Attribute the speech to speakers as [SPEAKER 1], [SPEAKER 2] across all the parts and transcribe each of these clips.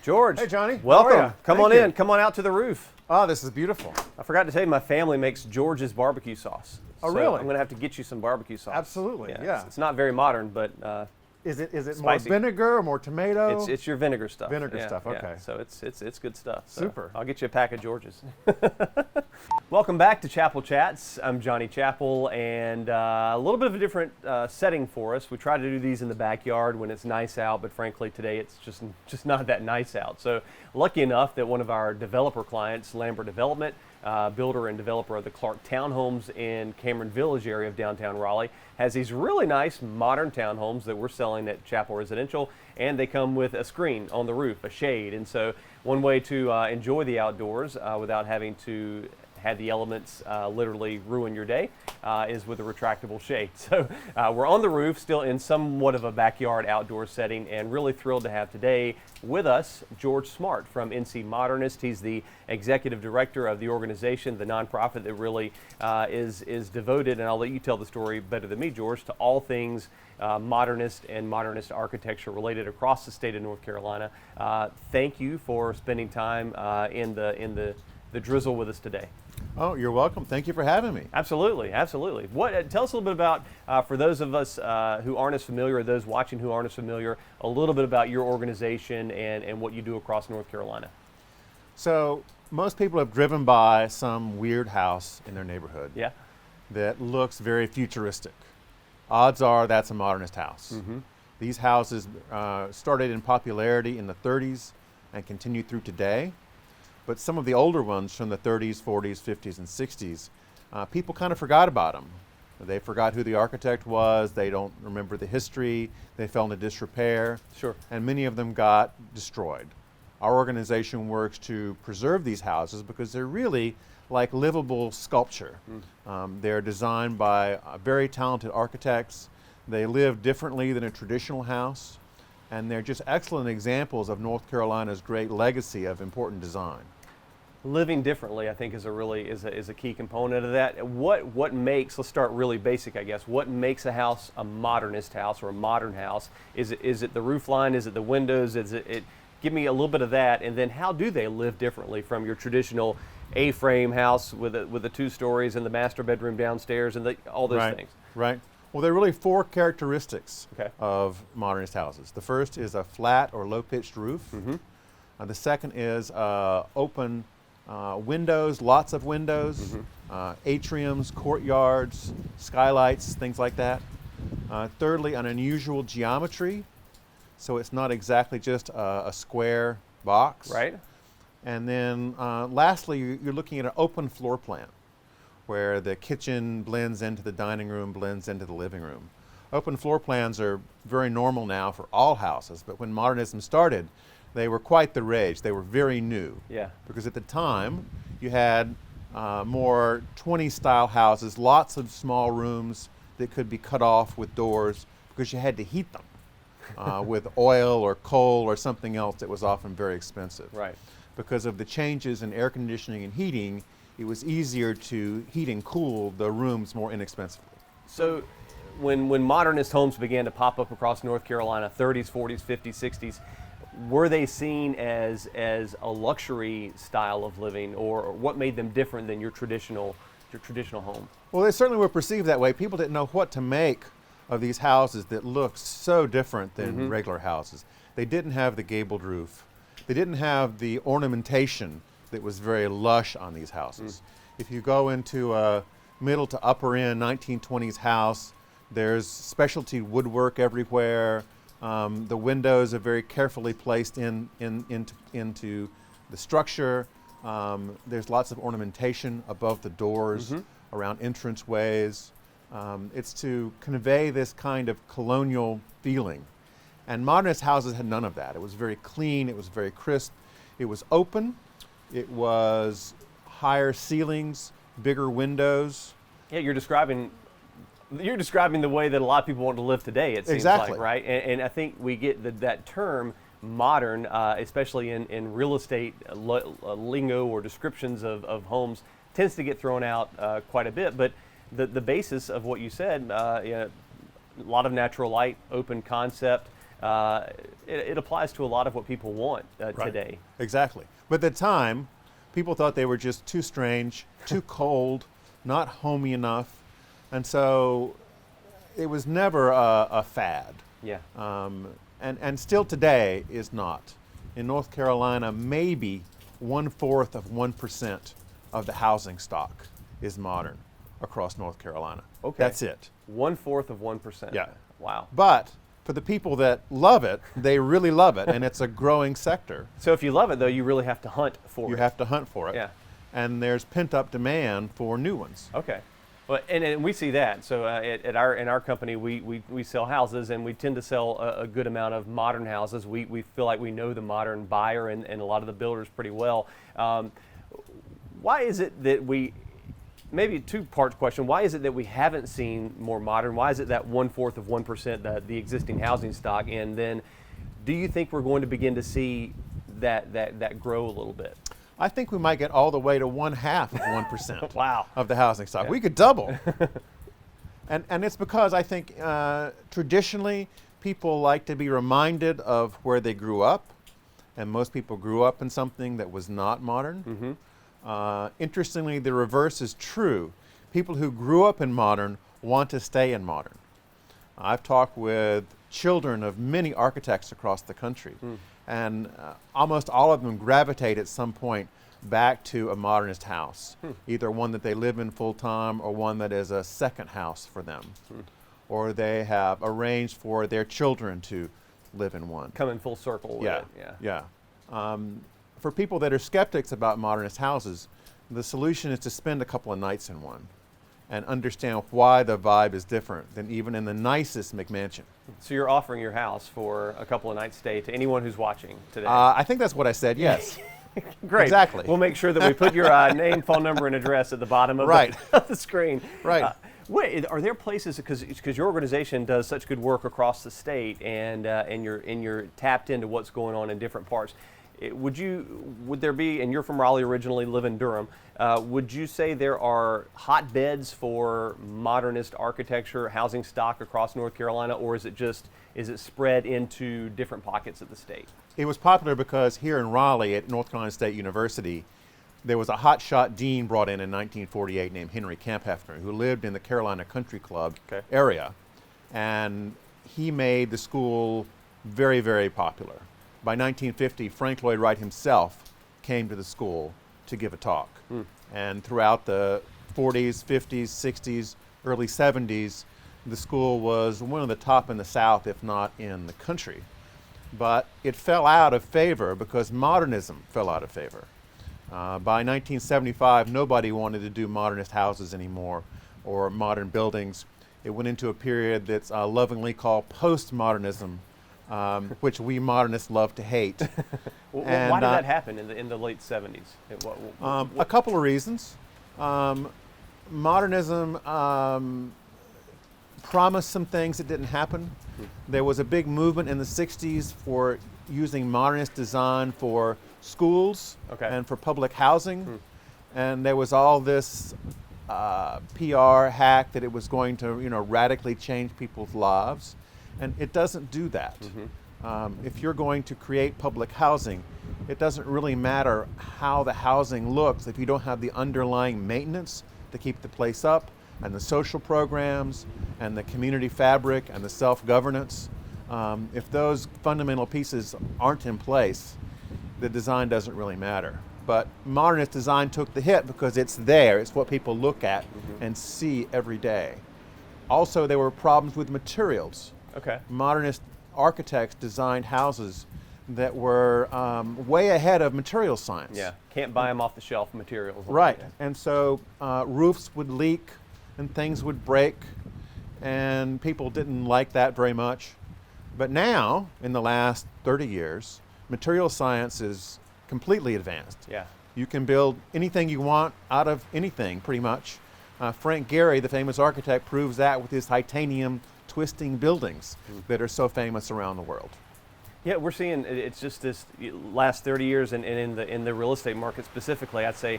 [SPEAKER 1] George.
[SPEAKER 2] Hey, Johnny.
[SPEAKER 1] Welcome.
[SPEAKER 2] How are ya?
[SPEAKER 1] Come on
[SPEAKER 2] Thank you.
[SPEAKER 1] in. Come on out to the roof.
[SPEAKER 2] Oh, this is beautiful.
[SPEAKER 1] I forgot to tell you, my family makes George's barbecue sauce.
[SPEAKER 2] Oh,
[SPEAKER 1] So
[SPEAKER 2] really?
[SPEAKER 1] I'm going to have to get you some barbecue sauce.
[SPEAKER 2] Absolutely, yeah.
[SPEAKER 1] It's not very modern, but
[SPEAKER 2] Is it more
[SPEAKER 1] spicy.
[SPEAKER 2] vinegar or more tomato?
[SPEAKER 1] it's your vinegar stuff.
[SPEAKER 2] Vinegar stuff,
[SPEAKER 1] Yeah.
[SPEAKER 2] okay.
[SPEAKER 1] So it's good stuff. So
[SPEAKER 2] Super.
[SPEAKER 1] I'll get you a pack of George's. Welcome back to Chappell Chats. I'm Johnny Chappell, and a little bit of a different setting for us. We try to do these in the backyard when it's nice out, but frankly today it's just not that nice out. So lucky enough that one of our developer clients, Lambert Development, builder and developer of the Clark Townhomes in Cameron Village area of downtown Raleigh, has these really nice modern townhomes that we're selling at Chappell Residential, and they come with a screen on the roof, a shade. And so one way to enjoy the outdoors without having to have the elements literally ruin your day is with a retractable shade. So we're on the roof, still in somewhat of a backyard outdoor setting, and really thrilled to have today with us George Smart from NC Modernist. He's the executive director of the organization, the nonprofit that really is devoted, and I'll let you tell the story better than me, George, to all things modernist and modernist architecture related across the state of North Carolina. Thank you for spending time in the drizzle with us today.
[SPEAKER 2] Oh, you're welcome. Thank you for having me.
[SPEAKER 1] Absolutely, absolutely. Tell us a little bit about, for those of us who aren't as familiar, or those watching who aren't as familiar, a little bit about your organization and what you do across North Carolina.
[SPEAKER 2] So most people have driven by some weird house in their neighborhood
[SPEAKER 1] Yeah.
[SPEAKER 2] that looks very futuristic. Odds are that's a modernist house.
[SPEAKER 1] Mm-hmm.
[SPEAKER 2] These houses started in popularity in the 30s and continue through today. But some of the older ones from the 30s, 40s, 50s, and 60s, people kind of forgot about them. They forgot who the architect was, they don't remember the history, they fell into disrepair,
[SPEAKER 1] Sure.
[SPEAKER 2] and many of them got destroyed. Our organization works to preserve these houses because they're really like livable sculpture. They're designed by very talented architects. They live differently than a traditional house, and they're just excellent examples of North Carolina's great legacy of important design.
[SPEAKER 1] Living differently, I think, is a key component of that. What makes, let's start really basic, I guess. What makes a house a modernist house or a modern house? Is it the roof line? Is it the windows? Give me a little bit of that, and then how do they live differently from your traditional A-frame house with the 2 stories and the master bedroom downstairs and all those things?
[SPEAKER 2] Right. Well, there are really 4 characteristics
[SPEAKER 1] Okay.
[SPEAKER 2] of modernist houses. The first is a flat or low-pitched roof.
[SPEAKER 1] Mm-hmm.
[SPEAKER 2] The second is open windows, lots of windows, atriums, courtyards, skylights, things like that. Thirdly, an unusual geometry, so it's not exactly just a square box.
[SPEAKER 1] Right.
[SPEAKER 2] And then lastly, you're looking at an open floor plan where the kitchen blends into the dining room, blends into the living room. Open floor plans are very normal now for all houses, but when modernism started, they were quite the rage. They were very new.
[SPEAKER 1] Yeah.
[SPEAKER 2] Because at the time, you had more 20-style houses, lots of small rooms that could be cut off with doors because you had to heat them with oil or coal or something else that was often very expensive.
[SPEAKER 1] Right.
[SPEAKER 2] Because of the changes in air conditioning and heating, it was easier to heat and cool the rooms more inexpensively.
[SPEAKER 1] So when modernist homes began to pop up across North Carolina, 30s, 40s, 50s, 60s, were they seen as a luxury style of living, or what made them different than your traditional home?
[SPEAKER 2] Well, they certainly were perceived that way. People didn't know what to make of these houses that looked so different than regular houses. They didn't have the gabled roof. They didn't have the ornamentation that was very lush on these houses. If you go into a middle to upper end 1920s house, there's specialty woodwork everywhere. The windows are very carefully placed into the structure. There's lots of ornamentation above the doors, around entranceways. It's to convey this kind of colonial feeling. And modernist houses had none of that. It was very clean, it was very crisp, it was open, it was higher ceilings, bigger windows.
[SPEAKER 1] Yeah, you're describing the way that a lot of people want to live today, it seems
[SPEAKER 2] Exactly.
[SPEAKER 1] like, right? And I think we get that term modern, especially in real estate lingo or descriptions of homes, tends to get thrown out quite a bit. But the basis of what you said, a lot of natural light, open concept. it applies to a lot of what people want today.
[SPEAKER 2] Exactly. But at the time, people thought they were just too strange, too cold, not homey enough. And so it was never a fad.
[SPEAKER 1] Yeah.
[SPEAKER 2] And still today is not. In North Carolina, maybe 1/4 of 1% of the housing stock is modern across North Carolina.
[SPEAKER 1] Okay.
[SPEAKER 2] That's it.
[SPEAKER 1] 1/4 of 1%.
[SPEAKER 2] Yeah.
[SPEAKER 1] Wow.
[SPEAKER 2] But for the people that love it, they really love it, and it's a growing sector.
[SPEAKER 1] So if you love it, though, you really have to hunt for it.
[SPEAKER 2] You have to hunt for it.
[SPEAKER 1] Yeah.
[SPEAKER 2] And there's pent-up demand for new ones.
[SPEAKER 1] Okay. Well, and we see that. So in our company, we sell houses, and we tend to sell a good amount of modern houses. We feel like we know the modern buyer and a lot of the builders pretty well. Why is it that maybe a two-part question, why is it that we haven't seen more modern? Why is it that 1/4 of 1%, the existing housing stock? And then do you think we're going to begin to see that grow a little bit?
[SPEAKER 2] I think we might get all the way to 1/2 of 1%
[SPEAKER 1] Wow.
[SPEAKER 2] of the housing stock.
[SPEAKER 1] Yeah.
[SPEAKER 2] We could double. and it's because I think traditionally people like to be reminded of where they grew up, and most people grew up in something that was not modern.
[SPEAKER 1] Mm-hmm.
[SPEAKER 2] Interestingly, the reverse is true. People who grew up in modern want to stay in modern. I've talked with children of many architects across the country, and almost all of them gravitate at some point back to a modernist house, either one that they live in full time or one that is a second house for them, or they have arranged for their children to live in one.
[SPEAKER 1] Come in full circle with it.
[SPEAKER 2] Yeah. For people that are skeptics about modernist houses, the solution is to spend a couple of nights in one and understand why the vibe is different than even in the nicest McMansion.
[SPEAKER 1] So you're offering your house for a couple of nights stay to anyone who's watching today?
[SPEAKER 2] I think that's what I said, yes.
[SPEAKER 1] Great.
[SPEAKER 2] Exactly.
[SPEAKER 1] We'll make sure that we put your name, phone number, and address at the bottom of, the screen.
[SPEAKER 2] Right.
[SPEAKER 1] Wait, are there places, because your organization does such good work across the state, and you're tapped into what's going on in different parts. Would there be, and you're from Raleigh originally, live in Durham, would you say there are hotbeds for modernist architecture, housing stock across North Carolina, or is it spread into different pockets of the state?
[SPEAKER 2] It was popular because here in Raleigh at North Carolina State University, there was a hotshot dean brought in 1948 named Henry Campheffner, who lived in the Carolina Country Club area, and he made the school very, very popular. By 1950, Frank Lloyd Wright himself came to the school to give a talk. And throughout the 40s, 50s, 60s, early 70s, the school was one of the top in the South, if not in the country. But it fell out of favor because modernism fell out of favor. By 1975, nobody wanted to do modernist houses anymore or modern buildings. It went into a period that's lovingly called postmodernism, which we modernists love to hate.
[SPEAKER 1] Why did that happen in the late 70s?
[SPEAKER 2] A couple of reasons. Modernism promised some things that didn't happen. There was a big movement in the 60s for using modernist design for schools and for public housing. And there was all this PR hack that it was going to radically change people's lives. And it doesn't do that. If you're going to create public housing, it doesn't really matter how the housing looks if you don't have the underlying maintenance to keep the place up, and the social programs, and the community fabric, and the self-governance. If those fundamental pieces aren't in place, the design doesn't really matter. But modernist design took the hit because it's there. It's what people look at and see every day. Also, there were problems with materials. Modernist architects designed houses that were way ahead of material science.
[SPEAKER 1] Yeah, can't buy them off the shelf materials.
[SPEAKER 2] Right, and so roofs would leak and things would break, and people didn't like that very much. But now, in the last 30 years, material science is completely advanced.
[SPEAKER 1] Yeah.
[SPEAKER 2] You can build anything you want out of anything, pretty much. Frank Gehry, the famous architect, proves that with his titanium twisting buildings that are so famous around the world.
[SPEAKER 1] Yeah, we're seeing it's just this last 30 years, and in the real estate market specifically, I'd say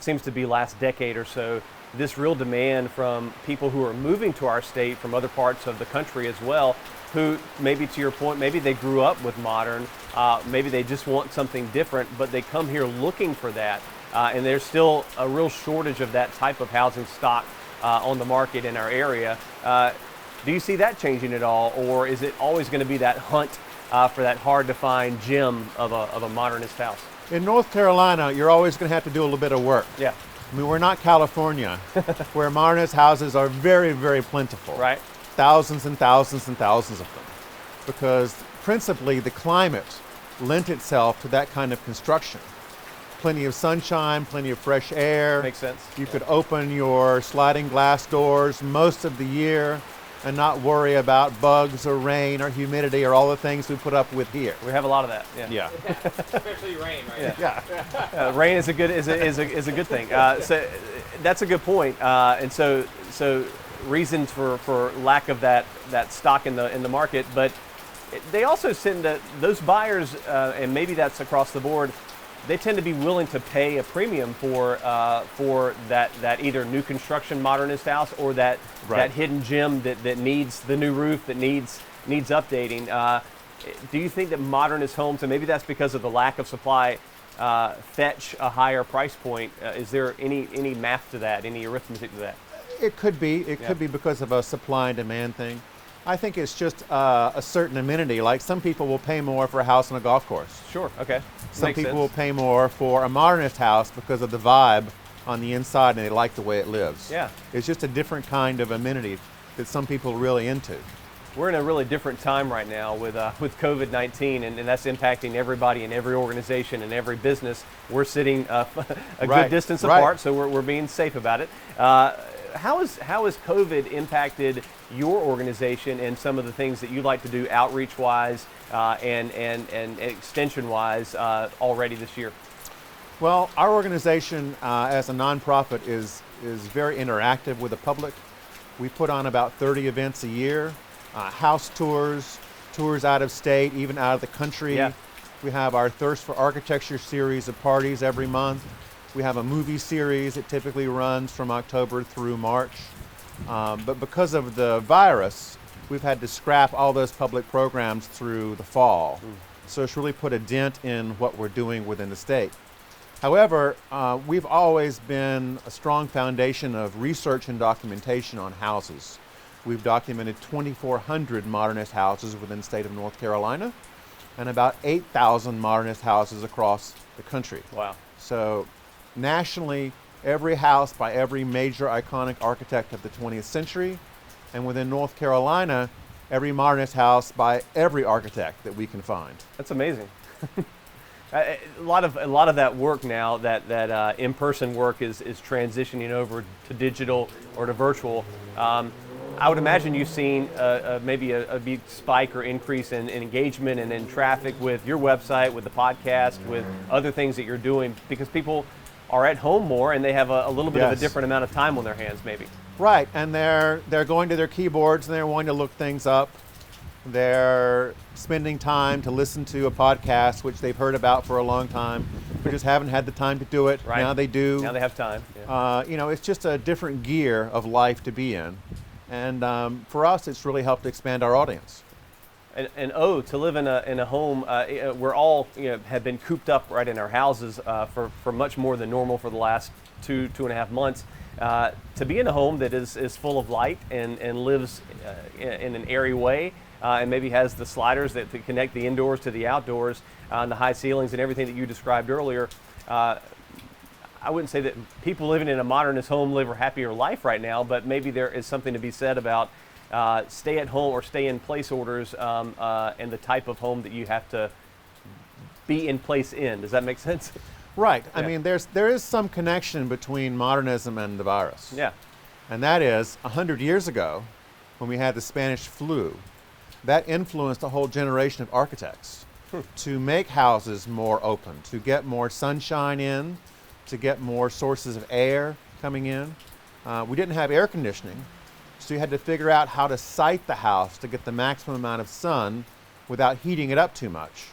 [SPEAKER 1] seems to be last decade or so, this real demand from people who are moving to our state from other parts of the country as well, who maybe, to your point, maybe they grew up with modern, maybe they just want something different, but they come here looking for that. And there's still a real shortage of that type of housing stock on the market in our area. Do you see that changing at all, or is it always going to be that hunt for that hard-to-find gem of a modernist house?
[SPEAKER 2] In North Carolina, you're always going to have to do a little bit of work.
[SPEAKER 1] Yeah.
[SPEAKER 2] I mean, we're not California, where modernist houses are very, very plentiful.
[SPEAKER 1] Right.
[SPEAKER 2] Thousands and thousands and thousands of them. Because principally the climate lent itself to that kind of construction. Plenty of sunshine, plenty of fresh air.
[SPEAKER 1] Makes sense.
[SPEAKER 2] You could open your sliding glass doors most of the year and not worry about bugs or rain or humidity or all the things we put up with here.
[SPEAKER 1] We have a lot of that.
[SPEAKER 2] Yeah.
[SPEAKER 3] Especially rain, right?
[SPEAKER 2] Yeah.
[SPEAKER 1] Rain is a good good thing. So that's a good point. And so reasons for lack of that stock in the market, but they also tend to, those buyers, and maybe that's across the board, they tend to be willing to pay a premium for that either new construction modernist house or that hidden gem that needs the new roof, that needs updating. Do you think that modernist homes, and maybe that's because of the lack of supply, fetch a higher price point? Is there any math to that, any arithmetic to that?
[SPEAKER 2] It could be. It could be because of a supply and demand thing. I think it's just a certain amenity. Like some people will pay more for a house on a golf course.
[SPEAKER 1] Sure. Okay.
[SPEAKER 2] Some
[SPEAKER 1] Makes
[SPEAKER 2] people
[SPEAKER 1] sense.
[SPEAKER 2] will pay more for a modernist house because of the vibe on the inside and they like the way it lives.
[SPEAKER 1] Yeah.
[SPEAKER 2] It's just a different kind of amenity that some people are really into.
[SPEAKER 1] We're in a really different time right now with COVID-19, and that's impacting everybody in every organization and every business. We're sitting a good distance apart, so we're being safe about it. How has COVID impacted your organization and some of the things that you like to do outreach-wise and extension-wise already this year?
[SPEAKER 2] Well, our organization as a nonprofit is very interactive with the public. We put on about 30 events a year, house tours out of state, even out of the country.
[SPEAKER 1] Yeah.
[SPEAKER 2] We have our Thirst for Architecture series of parties every month. We have a movie series that typically runs from October through March. But because of the virus, we've had to scrap all those public programs through the fall. So it's really put a dent in what we're doing within the state. However, we've always been a strong foundation of research and documentation on houses. We've documented 2,400 modernist houses within the state of North Carolina and about 8,000 modernist houses across the country.
[SPEAKER 1] Wow.
[SPEAKER 2] So nationally, every house by every major iconic architect of the 20th century, and within North Carolina, every modernist house by every architect that we can find.
[SPEAKER 1] That's amazing. A lot of that work now, that in-person work is transitioning over to digital or to virtual. I would imagine you've seen maybe a big spike or increase in engagement and in traffic with your website, with the podcast, with other things that you're doing, because people are at home more and they have a little bit of a different amount of time on their hands maybe.
[SPEAKER 2] Right, and they're going to their keyboards and they're wanting to look things up. They're spending time to listen to a podcast which they've heard about for a long time, but just haven't had the time to do it.
[SPEAKER 1] Right.
[SPEAKER 2] Now they do.
[SPEAKER 1] Now they have time. Yeah.
[SPEAKER 2] It's just a different gear of life to be in. And for us, it's really helped expand our audience.
[SPEAKER 1] And to live in a home, we're all have been cooped up right in our houses for much more than normal for the last two and a half months. To be in a home that is full of light and lives in an airy way, and maybe has the sliders that connect the indoors to the outdoors, and the high ceilings and everything that you described earlier. I wouldn't say that people living in a modernist home live a happier life right now, but maybe there is something to be said about stay at home or stay in place orders and the type of home that you have to be in place in. Does that make sense?
[SPEAKER 2] Right.
[SPEAKER 1] Yeah.
[SPEAKER 2] I mean, there is some connection between modernism and the virus.
[SPEAKER 1] Yeah.
[SPEAKER 2] And that is 100 years ago, when we had the Spanish flu, that influenced a whole generation of architects to make houses more open, to get more sunshine in, to get more sources of air coming in. We didn't have air conditioning, so you had to figure out how to site the house to get the maximum amount of sun without heating it up too much,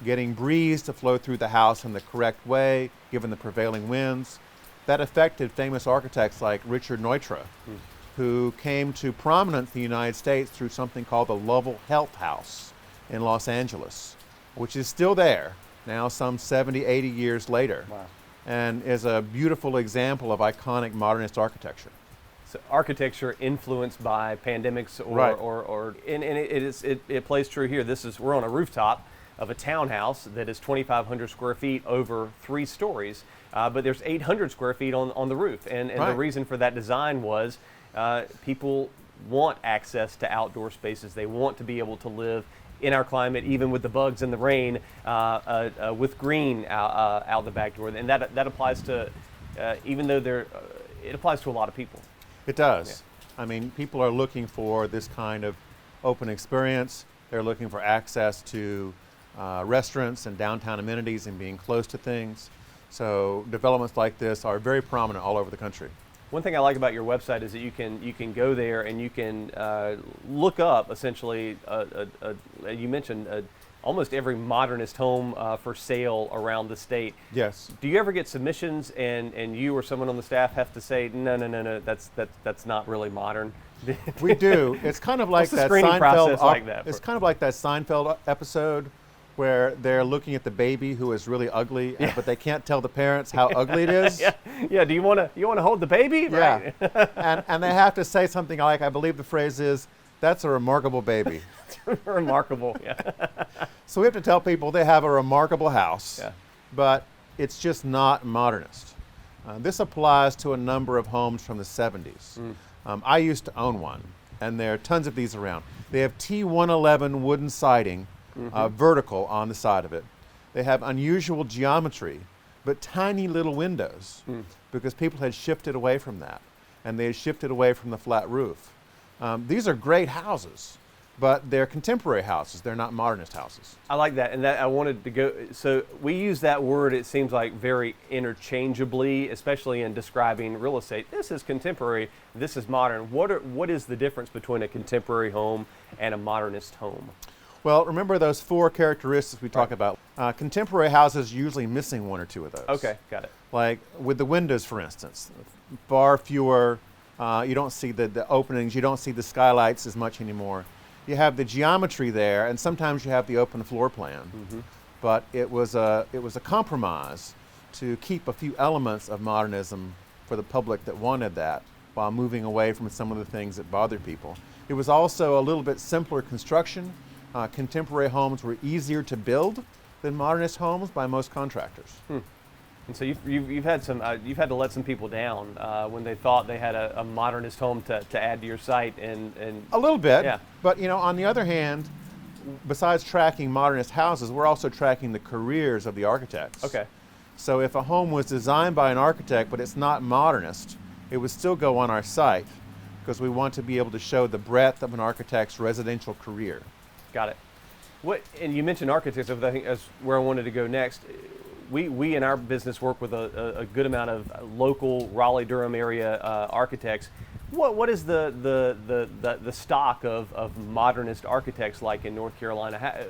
[SPEAKER 2] getting breeze to flow through the house in the correct way, given the prevailing winds. that affected famous architects like Richard Neutra, who came to prominence in the United States through something called the Lovell Health House in Los Angeles, which is still there now some 70, 80 years later.
[SPEAKER 1] Wow.
[SPEAKER 2] And is a beautiful example of iconic modernist architecture.
[SPEAKER 1] So architecture influenced by pandemics,
[SPEAKER 2] Right.
[SPEAKER 1] and it plays true here. We're on a rooftop of a townhouse that is 2,500 square feet over 3 stories, but there's 800 square feet on the roof, and
[SPEAKER 2] Right.
[SPEAKER 1] the reason for that design was people want access to outdoor spaces. They want to be able to live in our climate, even with the bugs and the rain, with green out the back door, and that applies to even though it applies to a lot of people.
[SPEAKER 2] It does. I mean, people are looking for this kind of open experience. They're looking for access to restaurants and downtown amenities and being close to things. So developments like this are very prominent all over the country.
[SPEAKER 1] One thing I like about your website is that you can go there and you can look up essentially. You mentioned almost every modernist home for sale around the state.
[SPEAKER 2] Yes.
[SPEAKER 1] Do you ever get submissions and you or someone on the staff have to say no, that's not really modern?
[SPEAKER 2] We do. It's kind of like
[SPEAKER 1] What's the
[SPEAKER 2] that
[SPEAKER 1] screening
[SPEAKER 2] Seinfeld.
[SPEAKER 1] process like that
[SPEAKER 2] It's
[SPEAKER 1] for-
[SPEAKER 2] kind of like that Seinfeld episode where they're looking at the baby who is really ugly, but they can't tell the parents how ugly it is.
[SPEAKER 1] Yeah. Do you want to hold the baby?
[SPEAKER 2] Yeah.
[SPEAKER 1] Right.
[SPEAKER 2] and they have to say something like, I believe the phrase is, "That's a remarkable baby."
[SPEAKER 1] Remarkable. Yeah.
[SPEAKER 2] So we have to tell people they have a remarkable house,
[SPEAKER 1] Yeah.
[SPEAKER 2] but it's just not modernist. This applies to a number of homes from the 70s. I used to own one, and there are tons of these around. They have T111 wooden siding, vertical on the side of it. They have unusual geometry, but tiny little windows, because people had shifted away from that, and they had shifted away from the flat roof. These are great houses, but they're contemporary houses. They're not modernist houses.
[SPEAKER 1] I like that, and that I wanted to go. So we use that word. It seems like very interchangeably, especially in describing real estate. This is contemporary. This is modern. What is the difference between a contemporary home and a modernist home?
[SPEAKER 2] Well, remember those 4 characteristics we talk about. Contemporary houses usually missing 1 or 2 of those.
[SPEAKER 1] Okay, got it.
[SPEAKER 2] Like with the windows, for instance, far fewer. You don't see the openings. You don't see the skylights as much anymore. You have the geometry there, and sometimes you have the open floor plan. But it was a compromise to keep a few elements of modernism for the public that wanted that, while moving away from some of the things that bothered people. It was also a little bit simpler construction. Contemporary homes were easier to build than modernist homes by most contractors.
[SPEAKER 1] And so you've had to let some people down when they thought they had a modernist home to add to your site and
[SPEAKER 2] A little bit,
[SPEAKER 1] Yeah.
[SPEAKER 2] but on the other hand, besides tracking modernist houses, we're also tracking the careers of the architects.
[SPEAKER 1] Okay.
[SPEAKER 2] So if a home was designed by an architect but it's not modernist, it would still go on our site because we want to be able to show the breadth of an architect's residential career.
[SPEAKER 1] Got it. And you mentioned architects, I think that's where I wanted to go next. We in our business work with a good amount of local Raleigh-Durham area architects. What is the stock of modernist architects like in North Carolina?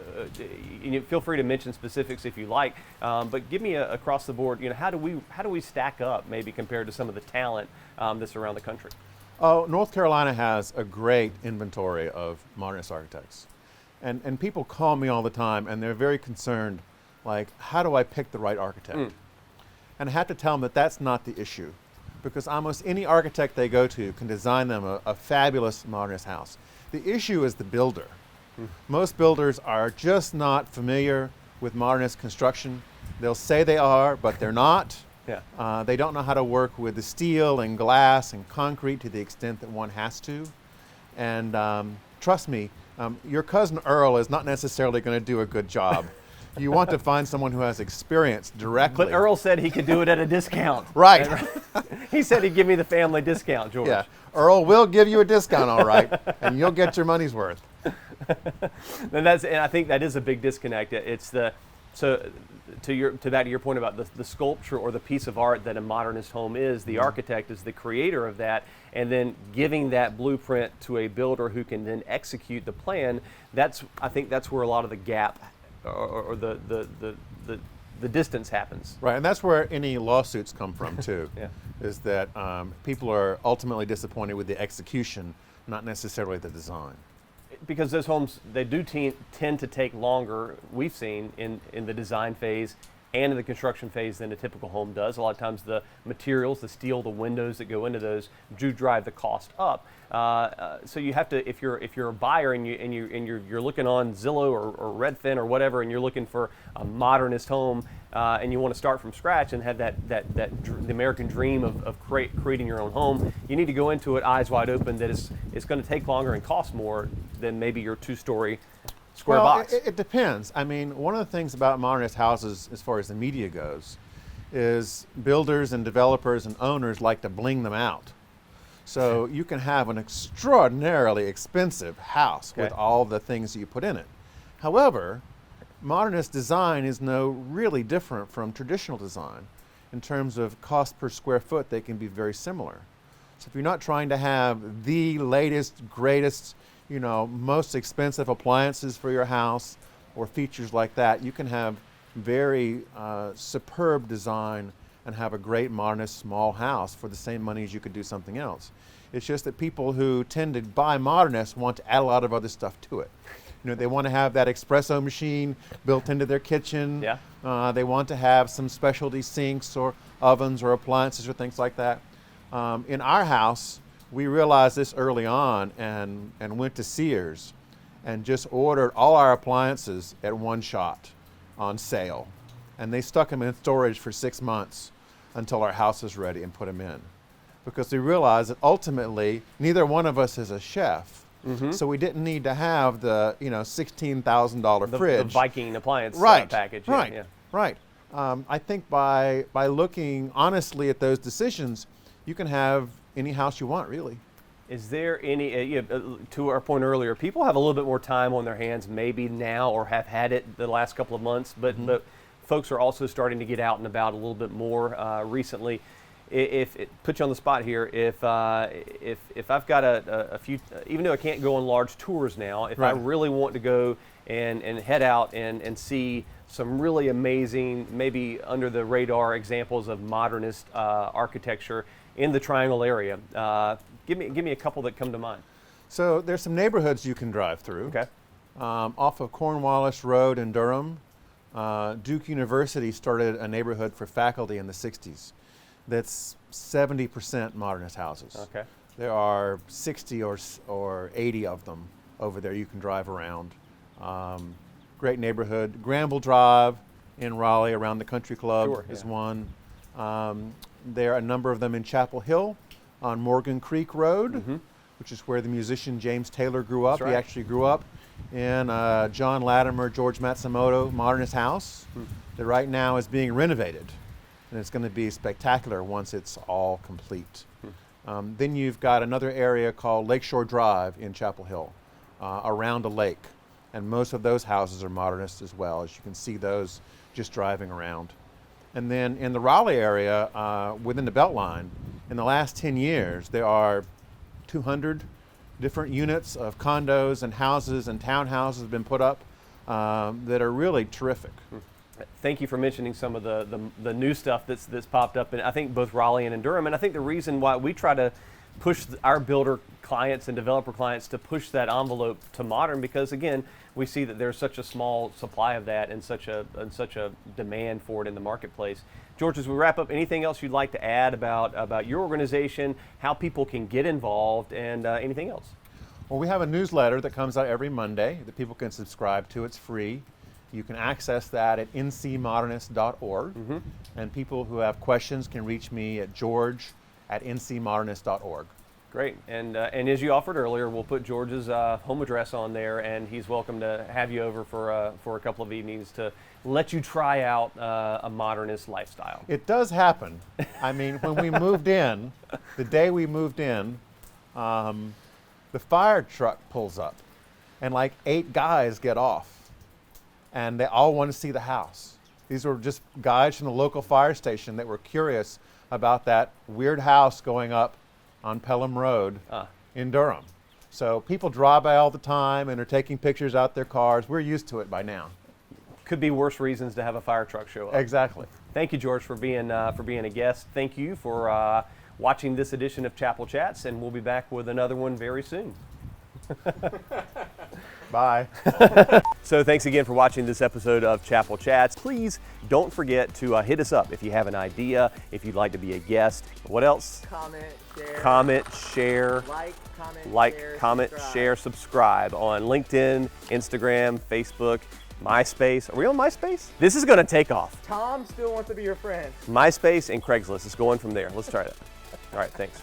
[SPEAKER 1] Feel free to mention specifics if you like, but give me across the board. How do we stack up maybe compared to some of the talent that's around the country?
[SPEAKER 2] Oh, North Carolina has a great inventory of modernist architects, and people call me all the time, and they're very concerned. Like, how do I pick the right architect? And I have to tell them that that's not the issue, because almost any architect they go to can design them a fabulous modernist house. The issue is the builder. Most builders are just not familiar with modernist construction. They'll say they are, but they're not.
[SPEAKER 1] Yeah.
[SPEAKER 2] They don't know how to work with the steel and glass and concrete to the extent that one has to. And trust me, your cousin Earl is not necessarily going to do a good job. You want to find someone who has experience directly.
[SPEAKER 1] But Earl said he could do it at a discount.
[SPEAKER 2] Right.
[SPEAKER 1] He said he'd give me the family discount, George.
[SPEAKER 2] Yeah. Earl will give you a discount, all right, and you'll get your money's worth.
[SPEAKER 1] And I think that is a big disconnect. It's to your point about the sculpture or the piece of art that a modernist home is. The architect is the creator of that, and then giving that blueprint to a builder who can then execute the plan. I think that's where a lot of the gap or the the distance happens.
[SPEAKER 2] Right, and that's where any lawsuits come from too.
[SPEAKER 1] Yeah.
[SPEAKER 2] Is that people are ultimately disappointed with the execution, not necessarily the design.
[SPEAKER 1] Because those homes, they do tend to take longer, we've seen, in the design phase and in the construction phase than a typical home does. A lot of times the materials, the steel, the windows that go into those do drive the cost up. So you have to, if you're a buyer and you're looking on Zillow or Redfin or whatever, and you're looking for a modernist home, and you want to start from scratch and have the American dream of creating your own home, you need to go into it eyes wide open that it's going to take longer and cost more than maybe your two-story square box.
[SPEAKER 2] It depends. I mean, one of the things about modernist houses, as far as the media goes, is builders and developers and owners like to bling them out. So you can have an extraordinarily expensive house with all the things that you put in it. However, modernist design is really different from traditional design. In terms of cost per square foot, they can be very similar. So if you're not trying to have the latest, greatest, most expensive appliances for your house or features like that, you can have very superb design and have a great modernist small house for the same money as you could do something else. It's just that people who tend to buy modernist want to add a lot of other stuff to it. They want to have that espresso machine built into their kitchen.
[SPEAKER 1] Yeah.
[SPEAKER 2] They want to have some specialty sinks or ovens or appliances or things like that. In our house, we realized this early on and went to Sears and just ordered all our appliances at one shot on sale. And they stuck them in storage for 6 months until our house was ready and put them in. Because we realized that ultimately neither one of us is a chef. So we didn't need to have the $16,000 fridge.
[SPEAKER 1] The Viking appliance package.
[SPEAKER 2] Right. I think by looking honestly at those decisions, you can have any house you want, really.
[SPEAKER 1] Is there any, to our point earlier, people have a little bit more time on their hands maybe now or have had it the last couple of months, but folks are also starting to get out and about a little bit more recently. If it puts you on the spot here, if I've got a few, even though I can't go on large tours now, if I really want to go and head out and see some really amazing, maybe under the radar examples of modernist architecture in the Triangle area, give me a couple that come to mind.
[SPEAKER 2] So there's some neighborhoods you can drive through.
[SPEAKER 1] Okay.
[SPEAKER 2] Off of Cornwallis Road in Durham, Duke University started a neighborhood for faculty in the 60s. That's 70% modernist houses.
[SPEAKER 1] Okay.
[SPEAKER 2] There are 60 or 80 of them over there you can drive around. Great neighborhood. Granville Drive in Raleigh around the Country Club is one. There are a number of them in Chappell Hill on Morgan Creek Road, which is where the musician James Taylor grew up. He actually grew up in John Latimer, George Matsumoto modernist house that right now is being renovated. And it's going to be spectacular once it's all complete. Then you've got another area called Lakeshore Drive in Chappell Hill, around a lake. And most of those houses are modernist as well, as you can see those just driving around. And then in the Raleigh area, within the Beltline, in the last 10 years, there are 200 different units of condos and houses and townhouses have been put up that are really terrific.
[SPEAKER 1] Thank you for mentioning some of the new stuff that's popped up in, I think, both Raleigh and in Durham. And I think the reason why we try to push our builder clients and developer clients to push that envelope to modern, because again, we see that there's such a small supply of that and such a demand for it in the marketplace. George, as we wrap up, anything else you'd like to add about your organization, how people can get involved, and anything else?
[SPEAKER 2] Well, we have a newsletter that comes out every Monday that people can subscribe to. It's free. You can access that at ncmodernist.org. And people who have questions can reach me at george@ncmodernist.org.
[SPEAKER 1] Great. And as you offered earlier, we'll put George's home address on there, and he's welcome to have you over for a couple of evenings to let you try out a modernist lifestyle.
[SPEAKER 2] It does happen. I mean, when we moved in, the day we moved in, the fire truck pulls up, and like 8 guys get off. And they all want to see the house. These were just guys from the local fire station that were curious about that weird house going up on Pelham Road in Durham. So people drive by all the time and are taking pictures out their cars. We're used to it by now.
[SPEAKER 1] Could be worse reasons to have a fire truck show up.
[SPEAKER 2] Exactly.
[SPEAKER 1] Thank you, George, for being a guest. Thank you for watching this edition of Chappell Chats, and we'll be back with another one very soon.
[SPEAKER 2] Bye.
[SPEAKER 1] So thanks again for watching this episode of Chappell Chats. Please don't forget to hit us up if you have an idea, if you'd like to be a guest. What else?
[SPEAKER 4] Comment, share,
[SPEAKER 1] Comment, share, subscribe on LinkedIn, Instagram, Facebook, MySpace. Are we on MySpace? This is going to take off.
[SPEAKER 4] Tom still wants to be your friend.
[SPEAKER 1] MySpace and Craigslist is going from there. Let's try that. All right, thanks.